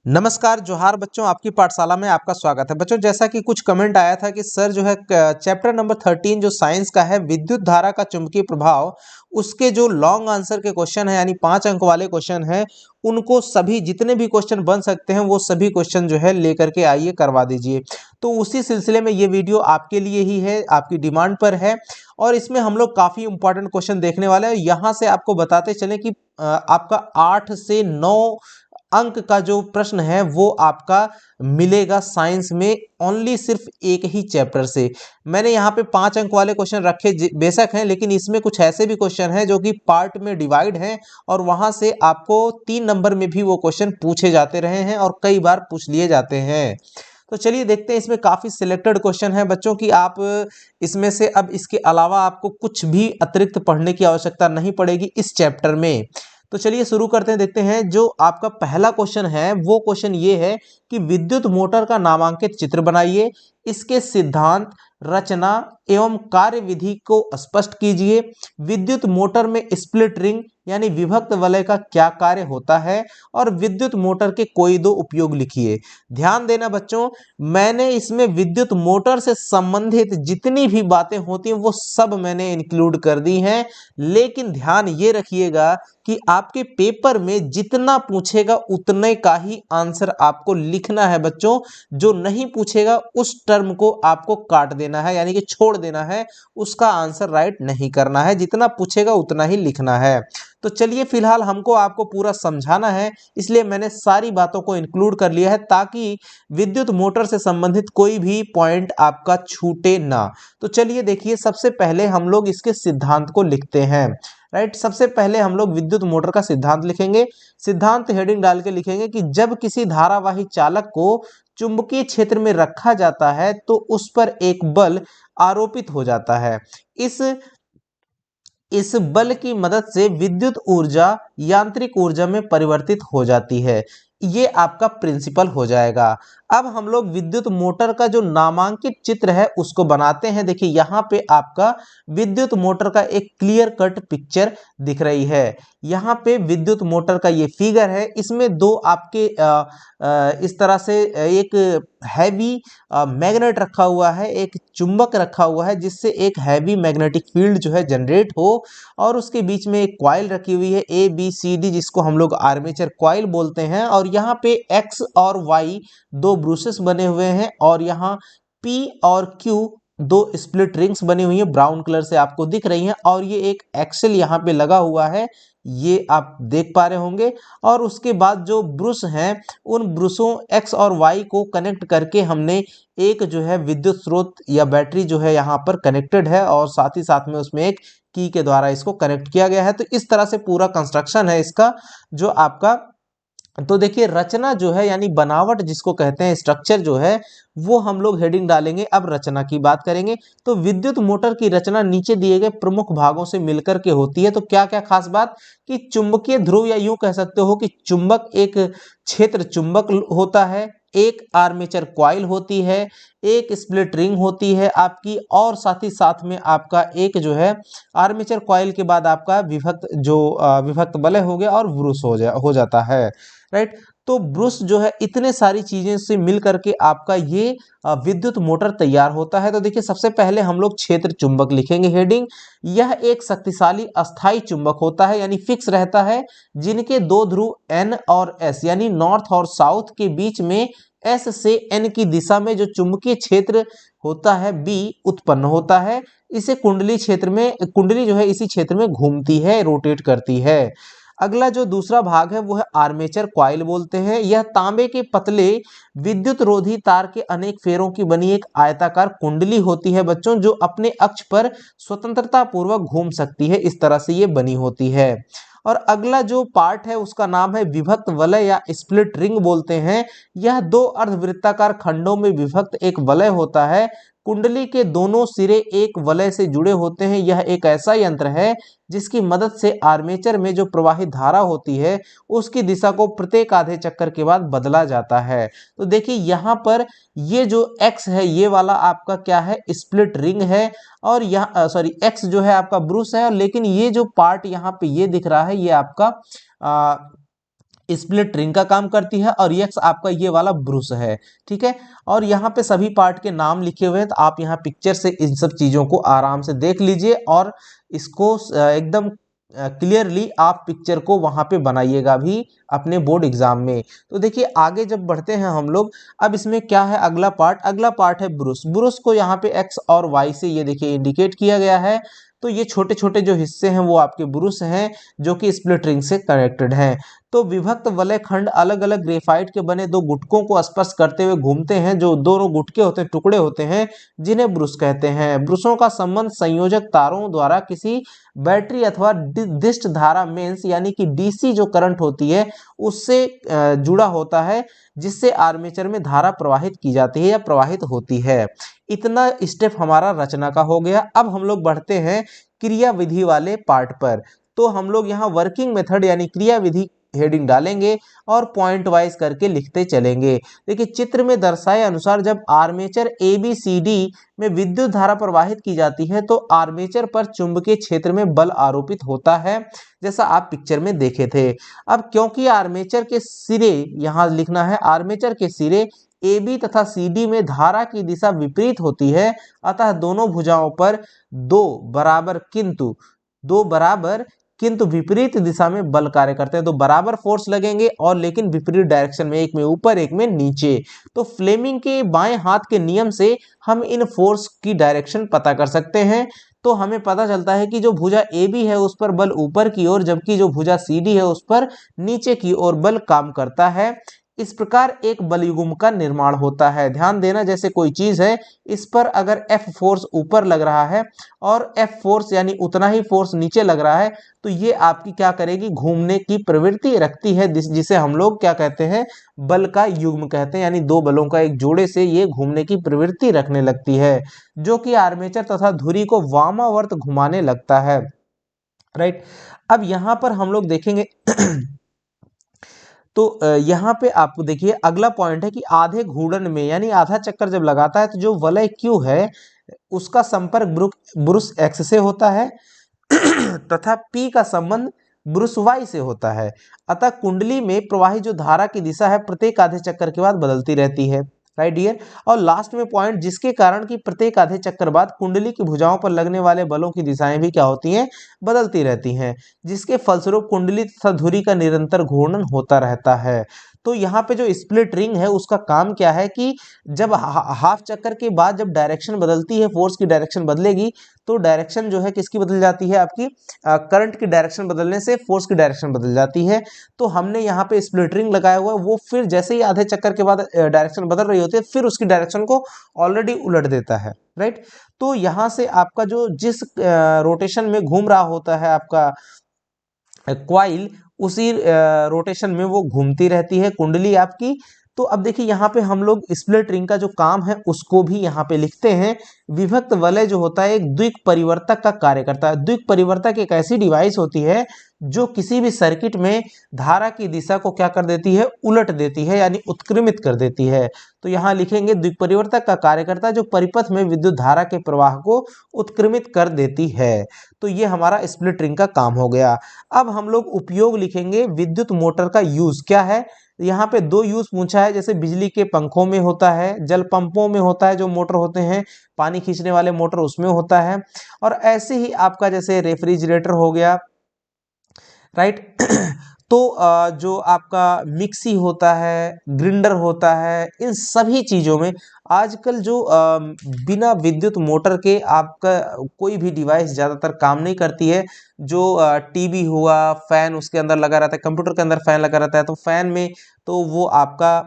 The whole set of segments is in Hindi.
नमस्कार जोहार बच्चों, आपकी पाठशाला में आपका स्वागत है। बच्चों, जैसा कि कुछ कमेंट आया था कि सर जो है चैप्टर नंबर 13 जो साइंस का है विद्युत धारा का चुंबकीय प्रभाव, उसके जो लॉन्ग आंसर के क्वेश्चन है यानी 5 अंक वाले क्वेश्चन हैं, उनको सभी जितने भी क्वेश्चन बन सकते हैं वो सभी क्वेश्चन जो है लेकर के आइए, करवा दीजिए। तो उसी सिलसिले में ये वीडियो आपके लिए ही है, आपकी डिमांड पर है और इसमें हम लोग काफ़ी इंपॉर्टेंट क्वेश्चन देखने वाले हैं। यहाँ से आपको बताते चलें कि आपका 8 से 9 अंक का जो प्रश्न है वो आपका मिलेगा साइंस में, ओनली सिर्फ एक ही चैप्टर से। मैंने यहाँ पे 5 अंक वाले क्वेश्चन रखे बेशक हैं, लेकिन इसमें कुछ ऐसे भी क्वेश्चन हैं जो कि पार्ट में डिवाइड हैं और वहां से आपको 3 नंबर में भी वो क्वेश्चन पूछे जाते रहे हैं और कई बार पूछ लिए जाते हैं। तो चलिए देखते हैं, इसमें काफ़ी सिलेक्टेड क्वेश्चन है बच्चों की। आप इसमें से अब इसके अलावा आपको कुछ भी अतिरिक्त पढ़ने की आवश्यकता नहीं पड़ेगी इस चैप्टर में। तो चलिए शुरू करते हैं, देखते हैं। जो आपका पहला क्वेश्चन है वो क्वेश्चन ये है कि विद्युत मोटर का नामांकित चित्र बनाइए, इसके सिद्धांत, रचना एवं कार्यविधि को स्पष्ट कीजिए। विद्युत मोटर में स्प्लिट रिंग यानी विभक्त वलय का क्या कार्य होता है और विद्युत मोटर के कोई दो उपयोग लिखिए। ध्यान देना बच्चों, मैंने इसमें विद्युत मोटर से संबंधित जितनी भी बातें होती हैं वो सब मैंने इंक्लूड कर दी हैं, लेकिन ध्यान ये रखिएगा कि आपके पेपर में जितना पूछेगा उतने का ही आंसर आपको लिखना है बच्चों। जो नहीं पूछेगा उस टर्म को आपको काट देना है, यानी कि छोड़ देना है, उसका आंसर राइट नहीं करना है। जितना पूछेगा उतना ही लिखना है। तो चलिए, फिलहाल हमको आपको पूरा समझाना है, इसलिए मैंने सारी बातों को इंक्लूड कर लिया है ताकि विद्युत मोटर से संबंधित कोई भी पॉइंट आपका छूटे ना। तो चलिए देखिए, सबसे पहले हम लोग इसके सिद्धांत को लिखते हैं। राइट, सबसे पहले हम लोग विद्युत मोटर का सिद्धांत लिखेंगे। सिद्धांत हेडिंग डाल के लिखेंगे कि जब किसी धारावाही चालक को चुंबकीय क्षेत्र में रखा जाता है तो उस पर एक बल आरोपित हो जाता है। इस बल की मदद से विद्युत ऊर्जा यांत्रिक ऊर्जा में परिवर्तित हो जाती है। ये आपका प्रिंसिपल हो जाएगा। अब हम लोग विद्युत मोटर का जो नामांकित चित्र है उसको बनाते हैं। देखिए, यहाँ पे आपका विद्युत मोटर का एक क्लियर कट पिक्चर दिख रही है। यहाँ पे विद्युत मोटर का ये फिगर है। इसमें दो आपके इस तरह से एक हैवी मैग्नेट रखा हुआ है, एक चुंबक रखा हुआ है जिससे एक हैवी मैग्नेटिक फील्ड जो है जनरेट हो, और उसके बीच में एक कॉइल रखी हुई है ABCD, जिसको हम लोग आर्मेचर कॉइल बोलते हैं। और यहाँ पे X और Y दो ब्रूसेस बने हुए हैं और यहाँ P और Q दो स्प्लिट रिंग्स बनी हुई है, ब्राउन कलर से आपको दिख रही हैं। और ये एक एक्सेल यहाँ पे लगा हुआ है, ये आप देख पा रहे होंगे। और उसके बाद जो ब्रूस हैं, उन ब्रूसों X और Y को कनेक्ट करके हमने एक जो है विद्युत स्रोत या बैटरी जो है यहाँ पर कनेक्टेड है, और साथ ही साथ में उसमें एक की के द्वारा इसको कनेक्ट किया गया है। तो इस तरह से पूरा कंस्ट्रक्शन है इसका जो आपका। तो देखिए, रचना जो है यानी बनावट जिसको कहते हैं, स्ट्रक्चर जो है, वो हम लोग हेडिंग डालेंगे। अब रचना की बात करेंगे तो विद्युत मोटर की रचना नीचे दिए गए प्रमुख भागों से मिलकर के होती है। तो क्या क्या खास बात कि चुंबकीय ध्रुव, या यूं कह सकते हो कि चुंबक, एक क्षेत्र चुंबक होता है, एक आर्मेचर कॉइल होती है, एक स्प्लिट रिंग होती है आपकी, और साथ ही साथ में आपका एक जो है आर्मेचर कॉइल के बाद आपका विभक्त वलय हो गया और ब्रूस हो जाता है। राइट, तो ब्रूस जो है, इतने सारी चीजें से मिल करके आपका ये विद्युत मोटर तैयार होता है। तो देखिए, सबसे पहले हम लोग क्षेत्र चुंबक लिखेंगे हेडिंग। यह एक शक्तिशाली अस्थाई चुंबक होता है, यानी फिक्स रहता है, जिनके दो ध्रुव N और S यानी नॉर्थ और साउथ के बीच में S से N की दिशा में जो चुंबकीय क्षेत्र होता है B उत्पन्न होता है। इसे कुंडली क्षेत्र में, कुंडली जो है इसी क्षेत्र में घूमती है, रोटेट करती है। अगला जो दूसरा भाग है वो है आर्मेचर कॉइल बोलते हैं। यह तांबे के पतले विद्युत रोधी तार के अनेक फेरों की बनी एक आयताकार कुंडली होती है बच्चों, जो अपने अक्ष पर स्वतंत्रता पूर्वक घूम सकती है। इस तरह से ये बनी होती है। और अगला जो पार्ट है उसका नाम है विभक्त वलय या स्प्लिट रिंग बोलते हैं। यह दो अर्धवृत्ताकार खंडों में विभक्त एक वलय होता है। कुंडली के दोनों सिरे एक वलय से जुड़े होते हैं। यह एक ऐसा यंत्र है जिसकी मदद से आर्मेचर में जो प्रवाहित धारा होती है उसकी दिशा को प्रत्येक आधे चक्कर के बाद बदला जाता है। तो देखिए, यहाँ पर ये जो X है, ये वाला आपका क्या है, स्प्लिट रिंग है, और यहाँ X जो है आपका ब्रूस है, लेकिन ये जो पार्ट यहाँ पे ये दिख रहा है ये आपका स्प्लिट रिंग का काम करती है और यक्स आपका ये वाला ब्रूस है। ठीक है, और यहाँ पे सभी पार्ट के नाम लिखे हुए हैं, तो आप यहाँ पिक्चर से इन सब चीज़ों को आराम से देख लीजिए और इसको एकदम क्लियरली आप पिक्चर को वहाँ पे बनाइएगा भी अपने बोर्ड एग्जाम में। तो देखिए आगे जब बढ़ते हैं हम लोग, अब इसमें क्या है अगला पार्ट है ब्रूस। ब्रूस को यहाँ पे एक्स और वाई से ये देखिए इंडिकेट किया गया है। तो ये छोटे छोटे जो हिस्से हैं वो आपके ब्रूस हैं जो कि स्प्लिट रिंग से कनेक्टेड हैं। तो विभक्त वलय खंड अलग अलग ग्रेफाइट के बने दो गुटकों को स्पर्श करते हुए घूमते हैं। जो दोनों गुटके होते हैं, टुकड़े होते हैं, जिन्हें ब्रूस कहते हैं। ब्रूसों का संबंध संयोजक तारों द्वारा किसी बैटरी अथवा दिष्ट धारा मेंस यानी कि डीसी जो करंट होती है उससे जुड़ा होता है, जिससे आर्मेचर में धारा प्रवाहित की जाती है या प्रवाहित होती है। इतना स्टेप हमारा रचना का हो गया। अब हम लोग बढ़ते हैं क्रिया विधि वाले पार्ट पर। तो हम लोग यहाँ वर्किंग मेथड यानी क्रिया विधि हेडिंग डालेंगे और पॉइंट वाइज करके लिखते चलेंगे। देखिए चित्र में दर्शाए अनुसार जब आर्मेचर ABCD में विद्युत धारा प्रवाहित की जाती है तो आर्मेचर पर चुंबकीय क्षेत्र में बल आरोपित होता है, जैसा आप पिक्चर में देखे थे। अब क्योंकि आर्मेचर के सिरे, यहाँ लिखना है आर्मेचर के सिरे AB तथा CD में धारा की दिशा विपरीत होती है, अतः दोनों भुजाओं पर दो बराबर किंतु विपरीत दिशा में बल कार्य करते हैं। तो बराबर फोर्स लगेंगे और लेकिन विपरीत डायरेक्शन में, एक में ऊपर एक में नीचे। तो फ्लेमिंग के बाएं हाथ के नियम से हम इन फोर्स की डायरेक्शन पता कर सकते हैं। तो हमें पता चलता है कि जो भुजा AB है उस पर बल ऊपर की ओर, जबकि जो भुजा CD है उस पर नीचे की ओर बल काम करता है। इस प्रकार एक बलयुग्म का निर्माण होता है। ध्यान देना, जैसे कोई चीज है, इस पर अगर F फोर्स ऊपर लग रहा है और F फोर्स यानी उतना ही फोर्स नीचे लग रहा है, तो ये आपकी क्या करेगी, घूमने की प्रवृत्ति रखती है, जिसे हम लोग क्या कहते हैं, बल का युग्म कहते हैं। यानी दो बलों का एक जोड़े से ये घूमने की प्रवृत्ति रखने लगती है, जो कि आर्मेचर तथा धुरी को वामावर्त घुमाने लगता है। राइट, अब यहाँ पर हम लोग देखेंगे तो यहाँ पे आप देखिए अगला पॉइंट है कि आधे घूर्णन में यानी आधा चक्कर जब लगाता है तो जो वलय Q है उसका संपर्क ब्रूस X से होता है तथा P का संबंध ब्रूस Y से होता है। अतः कुंडली में प्रवाहित जो धारा की दिशा है प्रत्येक आधे चक्कर के बाद बदलती रहती है। राइट डियर, और लास्ट में पॉइंट, जिसके कारण कि प्रत्येक आधे चक्कर बाद कुंडली की भुजाओं पर लगने वाले बलों की दिशाएं भी क्या होती हैं, बदलती रहती हैं, जिसके फलस्वरूप कुंडली तथा धुरी का निरंतर घूर्णन होता रहता है। तो यहाँ पे जो स्प्लिट रिंग है उसका काम क्या है कि जब हाफ चक्कर के बाद जब डायरेक्शन बदलती है, फोर्स की डायरेक्शन बदलेगी, तो डायरेक्शन जो है किसकी बदल जाती है, आपकी करंट की डायरेक्शन बदलने से फोर्स की डायरेक्शन बदल जाती है। तो हमने यहाँ पे स्प्लिट रिंग लगाया हुआ है, वो फिर जैसे ही आधे चक्कर के बाद डायरेक्शन बदल रही होती है फिर उसकी डायरेक्शन को ऑलरेडी उलट देता है। राइट, तो यहाँ से आपका जो जिस रोटेशन में घूम रहा होता है आपका क्वाइल, उसी रोटेशन में वो घूमती रहती है कुंडली आपकी। तो अब देखिए यहाँ पे हम लोग स्प्लिट रिंग का जो काम है उसको भी यहाँ पे लिखते हैं। विभक्त वलय जो होता है एक द्विक परिवर्तक का कार्य करता है। द्विक परिवर्तक एक ऐसी डिवाइस होती है जो किसी भी सर्किट में धारा की दिशा को क्या कर देती है, उलट देती है, यानी उत्क्रमित कर देती है। तो यहाँ लिखेंगे द्विक परिवर्तक का कार्य करता है जो परिपथ में विद्युत धारा के प्रवाह को उत्क्रमित कर देती है। तो ये हमारा स्प्लिट रिंग का काम हो गया। अब हम लोग उपयोग लिखेंगे। विद्युत मोटर का यूज क्या है, यहाँ पे दो यूज पूछा है, जैसे बिजली के पंखों में होता है, जल पंपों में होता है, जो मोटर होते हैं पानी खींचने वाले मोटर उसमें होता है, और ऐसे ही आपका जैसे रेफ्रिजरेटर हो गया। राइट तो जो आपका मिक्सी होता है, ग्राइंडर होता है, इन सभी चीज़ों में आजकल जो बिना विद्युत मोटर के आपका कोई भी डिवाइस ज़्यादातर काम नहीं करती है। जो टीवी हुआ, फैन उसके अंदर लगा रहता है, कंप्यूटर के अंदर फैन लगा रहता है, तो फैन में तो वो आपका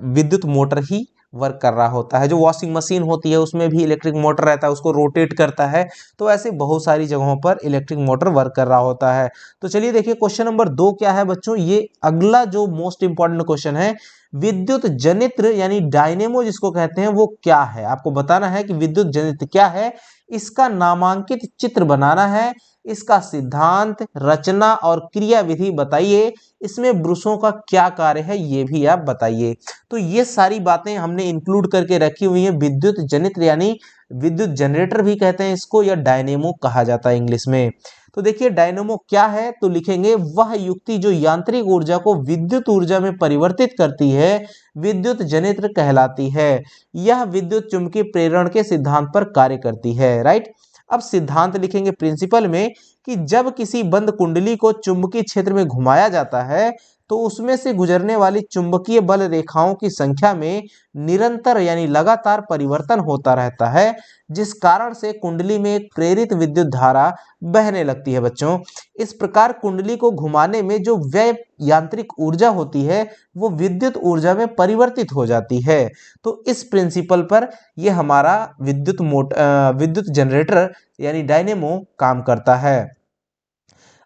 विद्युत मोटर ही वर्क कर रहा होता है। जो वॉशिंग मशीन होती है उसमें भी इलेक्ट्रिक मोटर रहता है, उसको रोटेट करता है। तो ऐसे बहुत सारी जगहों पर इलेक्ट्रिक मोटर वर्क कर रहा होता है। तो चलिए देखिए क्वेश्चन नंबर 2 क्या है बच्चों। ये अगला जो मोस्ट इंपॉर्टेंट क्वेश्चन है, विद्युत जनित्र यानी डायनेमो जिसको कहते हैं वो क्या है। आपको बताना है कि विद्युत जनित्र क्या है, इसका नामांकित चित्र बनाना है, इसका सिद्धांत, रचना और क्रिया विधि बताइए, इसमें ब्रूसों का क्या कार्य है ये भी आप बताइए। तो ये सारी बातें हमने इंक्लूड करके रखी हुई हैं। विद्युत जनित्र यानी विद्युत जनरेटर भी कहते हैं इसको, या डायनेमो कहा जाता है इंग्लिश में। तो तो देखिए डायनेमो क्या है, तो लिखेंगे वह युक्ति जो यांत्रिक ऊर्जा को विद्युत ऊर्जा में परिवर्तित करती है विद्युत जनित्र कहलाती है। यह विद्युत चुंबकीय प्रेरण के सिद्धांत पर कार्य करती है। राइट, अब सिद्धांत लिखेंगे प्रिंसिपल में कि जब किसी बंद कुंडली को चुंबकीय क्षेत्र में घुमाया जाता है तो उसमें से गुजरने वाली चुंबकीय बल रेखाओं की संख्या में निरंतर यानी लगातार परिवर्तन होता रहता है, जिस कारण से कुंडली में एक प्रेरित विद्युत धारा बहने लगती है। बच्चों, इस प्रकार कुंडली को घुमाने में जो व्यय यांत्रिक ऊर्जा होती है वो विद्युत ऊर्जा में परिवर्तित हो जाती है। तो इस प्रिंसिपल पर ये हमारा विद्युत जनरेटर यानी डायनेमो काम करता है।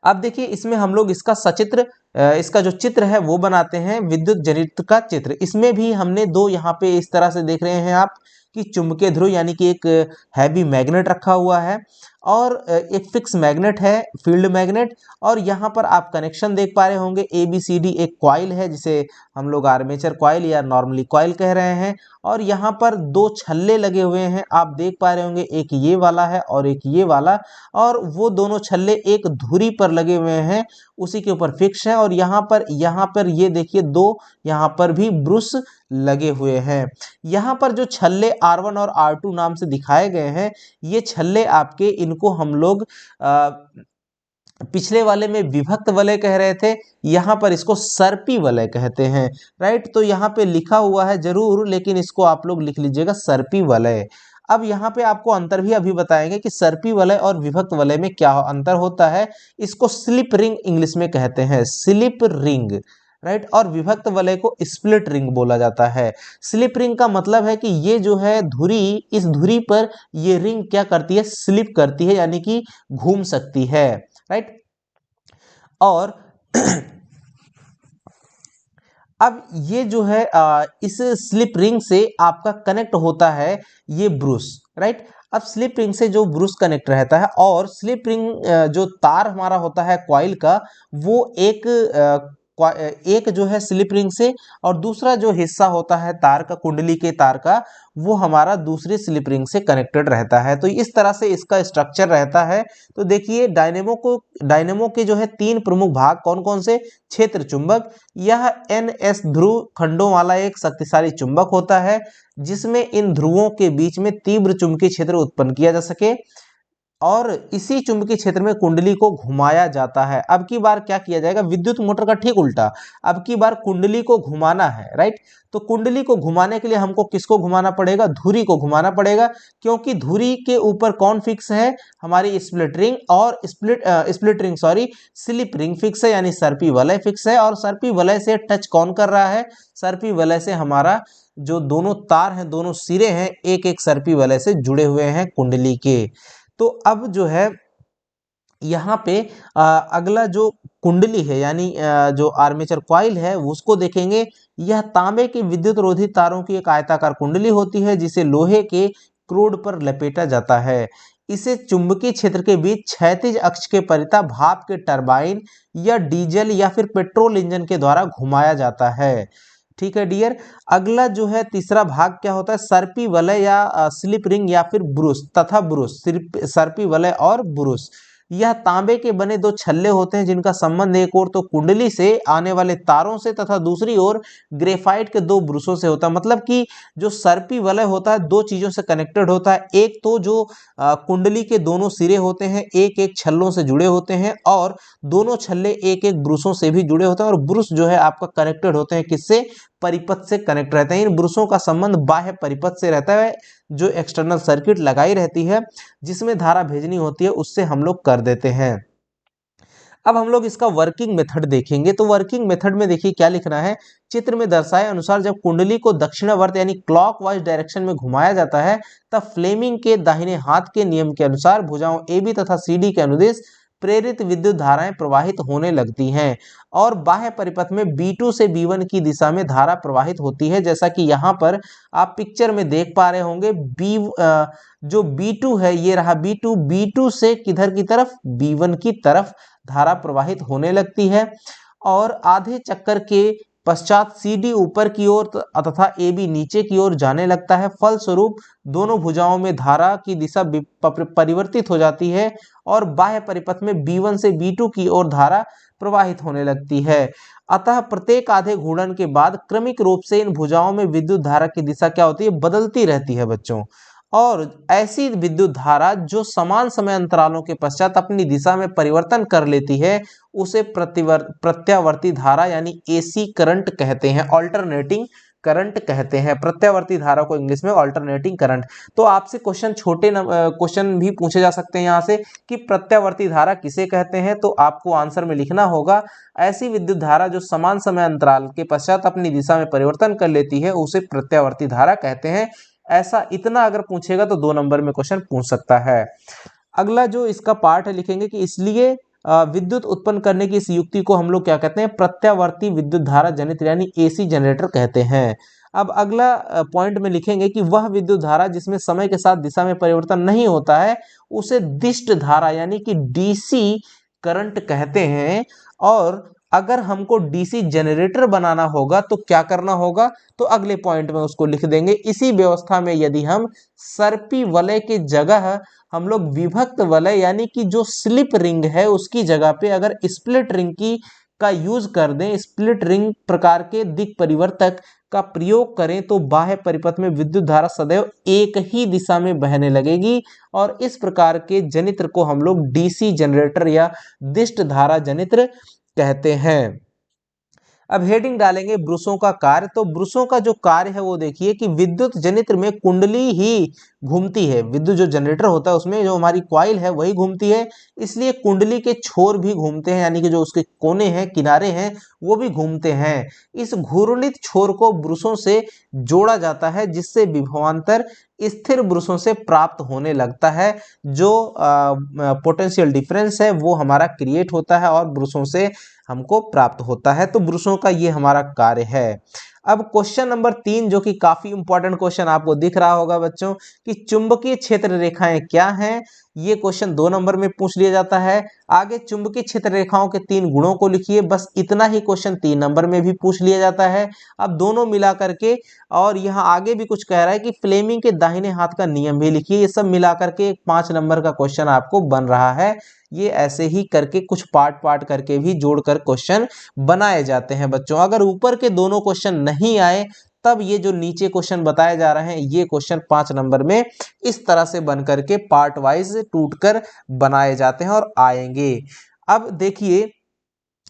अब देखिए इसमें हम लोग इसका जो चित्र है वो बनाते हैं, विद्युत जनित्र का चित्र। इसमें भी हमने दो यहाँ पे इस तरह से देख रहे हैं आप कि चुंबकीय ध्रुव यानी कि एक हैवी मैग्नेट रखा हुआ है और एक फिक्स मैग्नेट है, फील्ड मैग्नेट, और यहाँ पर आप कनेक्शन देख पा रहे होंगे ABCD, एक कॉइल है जिसे हम लोग आर्मेचर कॉइल या नॉर्मली कॉइल कह रहे हैं, और यहाँ पर दो छल्ले लगे हुए हैं, आप देख पा रहे होंगे, एक ये वाला है और एक ये वाला, और वो दोनों छल्ले एक धुरी पर लगे हुए हैं, उसी के ऊपर फिक्स है। और यहाँ पर ये देखिए दो यहाँ पर भी ब्रुश लगे हुए हैं। यहाँ पर जो छल्ले R1 और R2 नाम से दिखाए गए हैं, ये छल्ले आपके, इनको हम लोग पिछले वाले में विभक्त वलय कह रहे थे, यहाँ पर इसको सर्पी वलय कहते हैं। राइट, तो यहाँ पे लिखा हुआ है जरूर, लेकिन इसको आप लोग लिख लीजिएगा सर्पी वलय। अब यहाँ पे आपको अंतर भी अभी बताएंगे कि सर्पी वलय और विभक्त वलय में क्या अंतर होता है। इसको स्लिप रिंग इंग्लिश में कहते हैं, स्लिप रिंग। राइट, और विभक्त वलय को स्प्लिट रिंग बोला जाता है। स्लिप रिंग का मतलब है कि ये जो है धुरी, इस धुरी पर ये रिंग क्या करती है, स्लिप करती है, यानी कि घूम सकती है। राइट, और अब ये जो है इस स्लिप रिंग से आपका कनेक्ट होता है ये ब्रूस। राइट, अब स्लिप रिंग से जो ब्रूस कनेक्ट रहता है, और स्लिप रिंग जो तार हमारा होता है कॉइल का, वो एक जो है स्लिप रिंग से, और दूसरा जो हिस्सा होता है तार का, कुंडली के तार का, वो हमारा दूसरी स्लिप रिंग से कनेक्टेड रहता है। तो इस तरह से इसका स्ट्रक्चर रहता है। तो देखिए डायनेमो के जो है तीन प्रमुख भाग कौन कौन से, क्षेत्र चुंबक, यह NS ध्रुव खंडों वाला एक शक्तिशाली चुंबक होता है जिसमें इन ध्रुवों के बीच में तीव्र चुंबकीय क्षेत्र उत्पन्न किया जा सके, और इसी चुंबकीय क्षेत्र में कुंडली को घुमाया जाता है। अब की बार क्या किया जाएगा, विद्युत मोटर का ठीक उल्टा, अब की बार कुंडली को घुमाना है। राइट, तो कुंडली को घुमाने के लिए हमको किसको घुमाना पड़ेगा, धुरी को घुमाना पड़ेगा, क्योंकि धुरी के ऊपर कौन फिक्स है, हमारी स्प्लिट रिंग, और स्लिप रिंग फिक्स है, यानी सर्पी वलय फिक्स है। और सर्पी वलय से टच कौन कर रहा है, सर्पी वलय से हमारा जो दोनों तार हैं, दोनों सिरे हैं, एक एक सर्पी वलय से जुड़े हुए हैं कुंडली के। तो अब जो है यहाँ पे अगला जो कुंडली है यानी जो आर्मेचर कॉइल है उसको देखेंगे। यह तांबे के विद्युत रोधी तारों की एक आयताकार कुंडली होती है जिसे लोहे के क्रोड पर लपेटा जाता है। इसे चुंबकीय क्षेत्र के बीच क्षैतिज अक्ष के परितः भाप के टरबाइन या डीजल या फिर पेट्रोल इंजन के द्वारा घुमाया जाता है। ठीक है डियर, अगला जो है तीसरा भाग क्या होता है, सर्पी वलय या स्लिप रिंग या फिर ब्रूस तथा ब्रूस, सर्पी वलय और ब्रूस। यह तांबे के बने दो छल्ले होते हैं जिनका संबंध एक ओर तो कुंडली से आने वाले तारों से तथा दूसरी ओर ग्रेफाइट के दो ब्रूसों से होता है। मतलब कि जो सर्पी वलय होता है दो चीजों से कनेक्टेड होता है, एक तो जो कुंडली के दोनों सिरे होते हैं एक एक छल्लों से जुड़े होते हैं, और दोनों छल्ले एक एक ब्रूसों से भी जुड़े होते हैं, और ब्रूस जो है आपका कनेक्टेड होते हैं किससे, परिपथ से कनेक्ट रहते हैं। इन ब्रूसों का संबंध बाह्य परिपथ से रहता है, जो एक्सटर्नल सर्किट लगाई रहती है जिसमें धारा भेजनी होती है उससे हम लोग कर देते हैं। अब हम लोग इसका वर्किंग मेथड देखेंगे। तो वर्किंग मेथड में देखिए क्या लिखना है, चित्र में दर्शाए अनुसार जब कुंडली को दक्षिणावर्त यानी क्लॉकवाइज डायरेक्शन में घुमाया जाता है तब फ्लेमिंग के दाहिने हाथ के नियम के अनुसार भुजाओं AB तथा CD के अनुदेश प्रेरित विद्युत धाराएं प्रवाहित होने लगती हैं, और बाह्य परिपथ में B2 से B1 की दिशा में धारा प्रवाहित होती है। जैसा कि यहाँ पर आप पिक्चर में देख पा रहे होंगे, जो B2 है ये रहा B2 से किधर की तरफ, B1 की तरफ धारा प्रवाहित होने लगती है, और आधे चक्कर के पश्चात CD ऊपर की ओर तथा AB नीचे की ओर जाने लगता है। फलस्वरूप दोनों भुजाओं में धारा की दिशा परिवर्तित हो जाती है और बाह्य परिपथ में B1 से B2 की ओर धारा प्रवाहित होने लगती है। अतः प्रत्येक आधे घूर्णन के बाद क्रमिक रूप से इन भुजाओं में विद्युत धारा की दिशा क्या होती है, बदलती रहती है बच्चों। और ऐसी विद्युत धारा जो समान समय अंतरालों के पश्चात अपनी दिशा में परिवर्तन कर लेती है उसे प्रत्यावर्ती धारा यानी AC करंट कहते हैं, ऑल्टरनेटिंग करंट कहते हैं। प्रत्यावर्ती धारा को इंग्लिश में ऑल्टरनेटिंग करंट। तो आपसे क्वेश्चन क्वेश्चन भी पूछे जा सकते हैं यहाँ से कि प्रत्यावर्ती धारा किसे कहते हैं, तो आपको आंसर में लिखना होगा ऐसी विद्युत धारा जो समान समय अंतराल के पश्चात अपनी दिशा में परिवर्तन कर लेती है उसे प्रत्यावर्ती धारा कहते हैं। ऐसा इतना अगर पूछेगा तो 2 नंबर में क्वेश्चन पूछ सकता है। अगला जो इसका पार्ट है लिखेंगे कि इसलिए विद्युत उत्पन्न करने की इस युक्ति को हम लोग क्या कहते हैं, प्रत्यावर्ती विद्युत धारा जनित यानी AC जनरेटर कहते हैं। अब अगला पॉइंट में लिखेंगे कि वह विद्युत धारा जिसमें समय के साथ दिशा में परिवर्तन नहीं होता है उसे दिष्ट धारा यानी कि DC करंट कहते हैं। और अगर हमको DC जनरेटर बनाना होगा तो क्या करना होगा, तो अगले पॉइंट में उसको लिख देंगे। इसी व्यवस्था में यदि हम सर्पी वलय के जगह हम लोग विभक्त वलय यानी कि जो स्लिप रिंग है उसकी जगह पे अगर स्प्लिट रिंग का यूज कर दें, स्प्लिट रिंग प्रकार के दिक् परिवर्तक का प्रयोग करें तो बाह्य परिपथ में विद्युत धारा सदैव एक ही दिशा में बहने लगेगी और इस प्रकार के जनित्र को हम लोग DC जनरेटर या दिष्ट धारा जनित्र कहते हैं। अब हेडिंग डालेंगे ब्रुशों का कार्य। तो ब्रुशों का जो कार्य है वो देखिए कि विद्युत जनित्र में कुंडली ही घूमती है। विद्युत जो जनरेटर होता है उसमें जो हमारी कॉइल है वही घूमती है, इसलिए कुंडली के छोर भी घूमते हैं यानी कि जो उसके कोने हैं, किनारे हैं, वो भी घूमते हैं। इस घूर्णित छोर को ब्रुशों से जोड़ा जाता है जिससे विभवांतर स्थिर ब्रुशों से प्राप्त होने लगता है। जो पोटेंशियल डिफरेंस है वो हमारा क्रिएट होता है और ब्रुशों से हमको प्राप्त होता है। तो ब्रुशों का ये हमारा कार्य है। अब क्वेश्चन नंबर 3 जो कि काफी इंपॉर्टेंट क्वेश्चन आपको दिख रहा होगा बच्चों कि चुंबकीय क्षेत्र रेखाएं क्या हैं, ये क्वेश्चन 2 नंबर में पूछ लिया जाता है। आगे चुंबकीय क्षेत्र रेखाओं के 3 गुणों को लिखिए, बस इतना ही क्वेश्चन 3 नंबर में भी पूछ लिया जाता है। अब दोनों मिला करके और यहाँ आगे भी कुछ कह रहा है कि फ्लेमिंग के दाहिने हाथ का नियम भी लिखिए। ये सब मिला करके 5 नंबर का क्वेश्चन आपको बन रहा है। ये ऐसे ही करके कुछ पार्ट करके भी जोड़कर क्वेश्चन बनाए जाते हैं बच्चों। अगर ऊपर के दोनों क्वेश्चन नहीं आए तब ये जो नीचे क्वेश्चन बताए जा रहे हैं ये क्वेश्चन 5 नंबर में इस तरह से बन करके पार्ट वाइज टूटकर बनाए जाते हैं और आएंगे। अब देखिए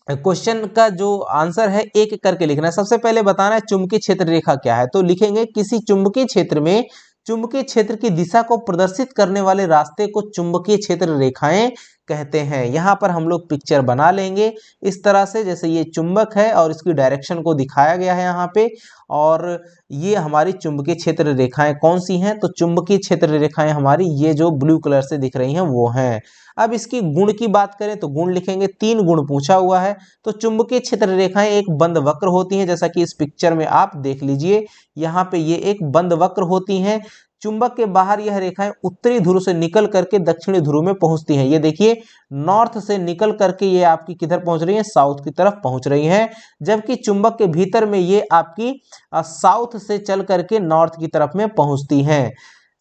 क्वेश्चन का जो आंसर है एक एक करके लिखना है। सबसे पहले बताना है चुंबकीय क्षेत्र रेखा क्या है, तो लिखेंगे किसी चुंबकीय क्षेत्र में चुंबकीय क्षेत्र की दिशा को प्रदर्शित करने वाले रास्ते को चुंबकीय क्षेत्र रेखाएं कहते हैं। यहाँ पर हम लोग पिक्चर बना लेंगे इस तरह से, जैसे ये चुंबक है और इसकी डायरेक्शन को दिखाया गया है यहाँ पे, और ये हमारी चुंबकीय क्षेत्र रेखाएं कौन सी हैं, तो चुंबकीय क्षेत्र रेखाएं हमारी ये जो ब्लू कलर से दिख रही हैं वो हैं। अब इसकी गुण की बात करें तो गुण लिखेंगे, 3 गुण पूछा हुआ है। तो चुंबकीय क्षेत्र रेखाएं एक बंद वक्र होती हैं, जैसा कि इस पिक्चर में आप देख लीजिए, यहाँ पे ये एक बंद वक्र होती हैं। चुंबक के बाहर यह रेखाएं उत्तरी ध्रुव से निकल करके दक्षिणी ध्रुव में पहुंचती हैं। ये देखिए नॉर्थ से निकल करके ये आपकी किधर पहुंच रही है, साउथ की तरफ पहुंच रही हैं, जबकि चुंबक के भीतर में ये आपकी साउथ से चल करके नॉर्थ की तरफ में पहुंचती हैं।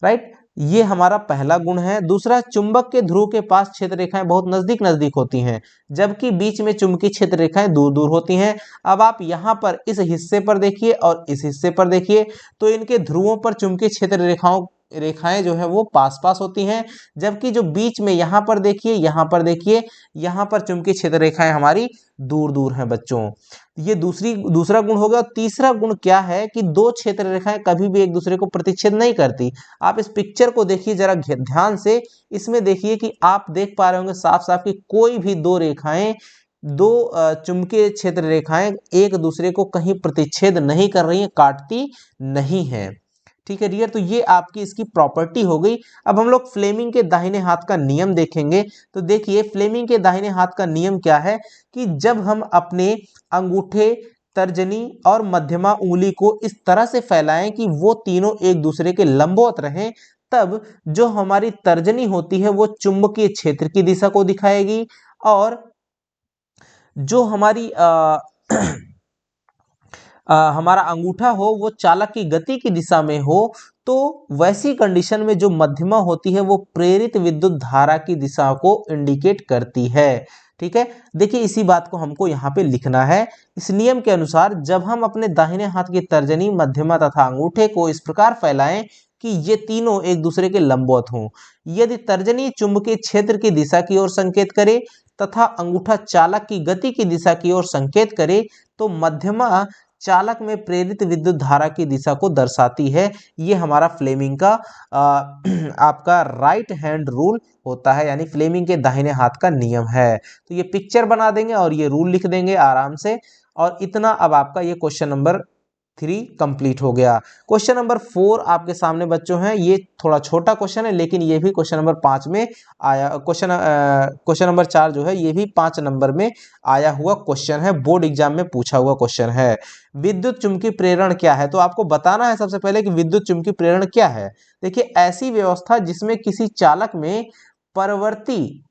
राइट, ये हमारा पहला गुण है। दूसरा, चुंबक के ध्रुव के पास क्षेत्र रेखाएं बहुत नजदीक नजदीक होती हैं, जबकि बीच में चुंबकीय क्षेत्र रेखाएं दूर दूर होती हैं। अब आप यहाँ पर इस हिस्से पर देखिए और इस हिस्से पर देखिए, तो इनके ध्रुवों पर चुंबकीय क्षेत्र रेखाएं जो है वो पास पास होती हैं, जबकि जो बीच में यहाँ पर देखिए, यहाँ पर देखिए, यहाँ पर चुंबकीय क्षेत्र रेखाएं हमारी दूर दूर हैं बच्चों। ये दूसरा गुण हो गया। तीसरा गुण क्या है कि दो क्षेत्र रेखाएं कभी भी एक दूसरे को प्रतिच्छेद नहीं करती। आप इस पिक्चर को देखिए जरा ध्यान से, इसमें देखिए कि आप देख पा रहे होंगे साफ साफ कि कोई भी दो चुंबकीय क्षेत्र रेखाएं एक दूसरे को कहीं प्रतिच्छेद नहीं कर रही हैं, काटती नहीं है। ठीक है डियर, तो ये आपकी इसकी प्रॉपर्टी हो गई। अब हम लोग फ्लेमिंग के दाहिने हाथ का नियम देखेंगे। तो देखिए फ्लेमिंग के दाहिने हाथ का नियम क्या है कि जब हम अपने अंगूठे, तर्जनी और मध्यमा उंगली को इस तरह से फैलाएं कि वो तीनों एक दूसरे के लंबवत रहें, तब जो हमारी तर्जनी होती है वो चुंबकीय क्षेत्र की दिशा को दिखाएगी, और जो हमारी हमारा अंगूठा हो वो चालक की गति की दिशा में हो, तो वैसी कंडीशन में जो मध्यमा होती है वो प्रेरित विद्युत धारा की दिशा को इंडिकेट करती है। ठीक है, देखिए इसी बात को हमको यहाँ पे लिखना है। इस नियम के अनुसार जब हम अपने दाहिने हाथ की तर्जनी, मध्यमा तथा अंगूठे को इस प्रकार फैलाएं कि ये तीनों एक दूसरे के लंबवत हों, यदि तर्जनी चुंबकीय क्षेत्र की दिशा की ओर संकेत करे तथा अंगूठा चालक की गति की दिशा की ओर संकेत करे, तो मध्यमा चालक में प्रेरित विद्युत धारा की दिशा को दर्शाती है। ये हमारा फ्लेमिंग का आपका राइट हैंड रूल होता है, यानी फ्लेमिंग के दाहिने हाथ का नियम है। तो ये पिक्चर बना देंगे और ये रूल लिख देंगे आराम से, और इतना अब आपका ये क्वेश्चन नंबर 3 कंप्लीट हो गया। क्वेश्चन नंबर 4 आपके सामने बच्चों हैं, ये थोड़ा छोटा क्वेश्चन है लेकिन ये भी क्वेश्चन नंबर 5 में आया। क्वेश्चन नंबर 4 जो है ये भी 5 नंबर में आया हुआ क्वेश्चन है, बोर्ड एग्जाम में पूछा हुआ क्वेश्चन है। विद्युत चुंबकीय प्रेरण क्या है, तो आपको बताना है सबसे पहले कि विद्युत चुंबकीय प्रेरण क्या है। देखिए, ऐसी व्यवस्था जिसमें किसी चालक में परिवर्ती,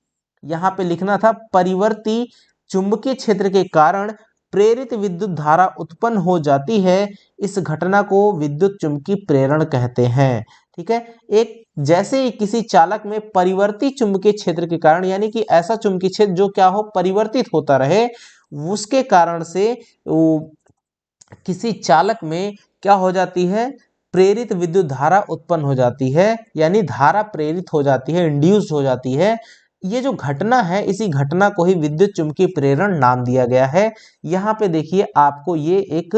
यहाँ पे लिखना था परिवर्ती चुंबकीय क्षेत्र के कारण प्रेरित विद्युत धारा उत्पन्न हो जाती है, इस घटना को विद्युत चुंबकीय प्रेरण कहते हैं। ठीक है, एक जैसे ही किसी चालक में परिवर्ती चुंबकीय क्षेत्र के कारण, यानी कि ऐसा चुंबकीय क्षेत्र जो क्या हो, परिवर्तित होता रहे, उसके कारण से किसी चालक में क्या हो जाती है, प्रेरित विद्युत धारा उत्पन्न हो जाती है, यानी धारा प्रेरित हो जाती है, इंड्यूस्ड हो जाती है। ये जो घटना है, इसी घटना को ही विद्युत चुंबकीय प्रेरण नाम दिया गया है। यहाँ पे देखिए आपको ये एक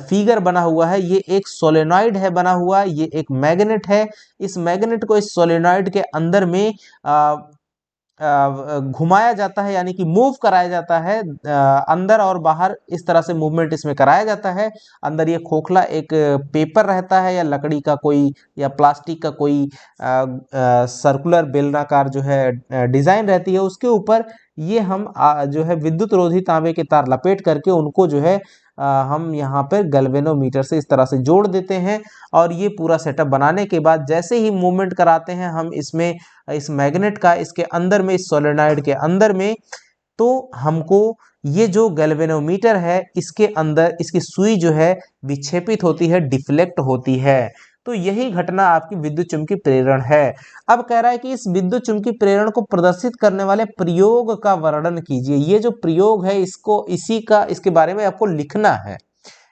फिगर बना हुआ है, ये एक सोलेनॉइड है बना हुआ, ये एक मैग्नेट है। इस मैग्नेट को इस सोलेनॉइड के अंदर में घुमाया जाता है, यानी कि मूव कराया जाता है, अंदर और बाहर इस तरह से मूवमेंट इसमें कराया जाता है। अंदर ये खोखला एक पेपर रहता है, या लकड़ी का कोई, या प्लास्टिक का कोई सर्कुलर बेलनाकार जो है डिजाइन रहती है, उसके ऊपर ये हम जो है विद्युत रोधी तांबे के तार लपेट करके उनको जो है हम यहाँ पर गैल्वेनोमीटर से इस तरह से जोड़ देते हैं। और ये पूरा सेटअप बनाने के बाद जैसे ही मूवमेंट कराते हैं हम इसमें, इस मैग्नेट का इसके अंदर में, इस सोलेनॉइड के अंदर में, तो हमको ये जो गैल्वेनोमीटर है इसके अंदर इसकी सुई जो है विक्षेपित होती है, डिफ्लेक्ट होती है। तो यही घटना आपकी विद्युत चुंबकीय प्रेरण है। अब कह रहा है कि इस विद्युत चुंबकीय प्रेरण को प्रदर्शित करने वाले प्रयोग का वर्णन कीजिए। ये जो प्रयोग है इसके बारे में आपको लिखना है।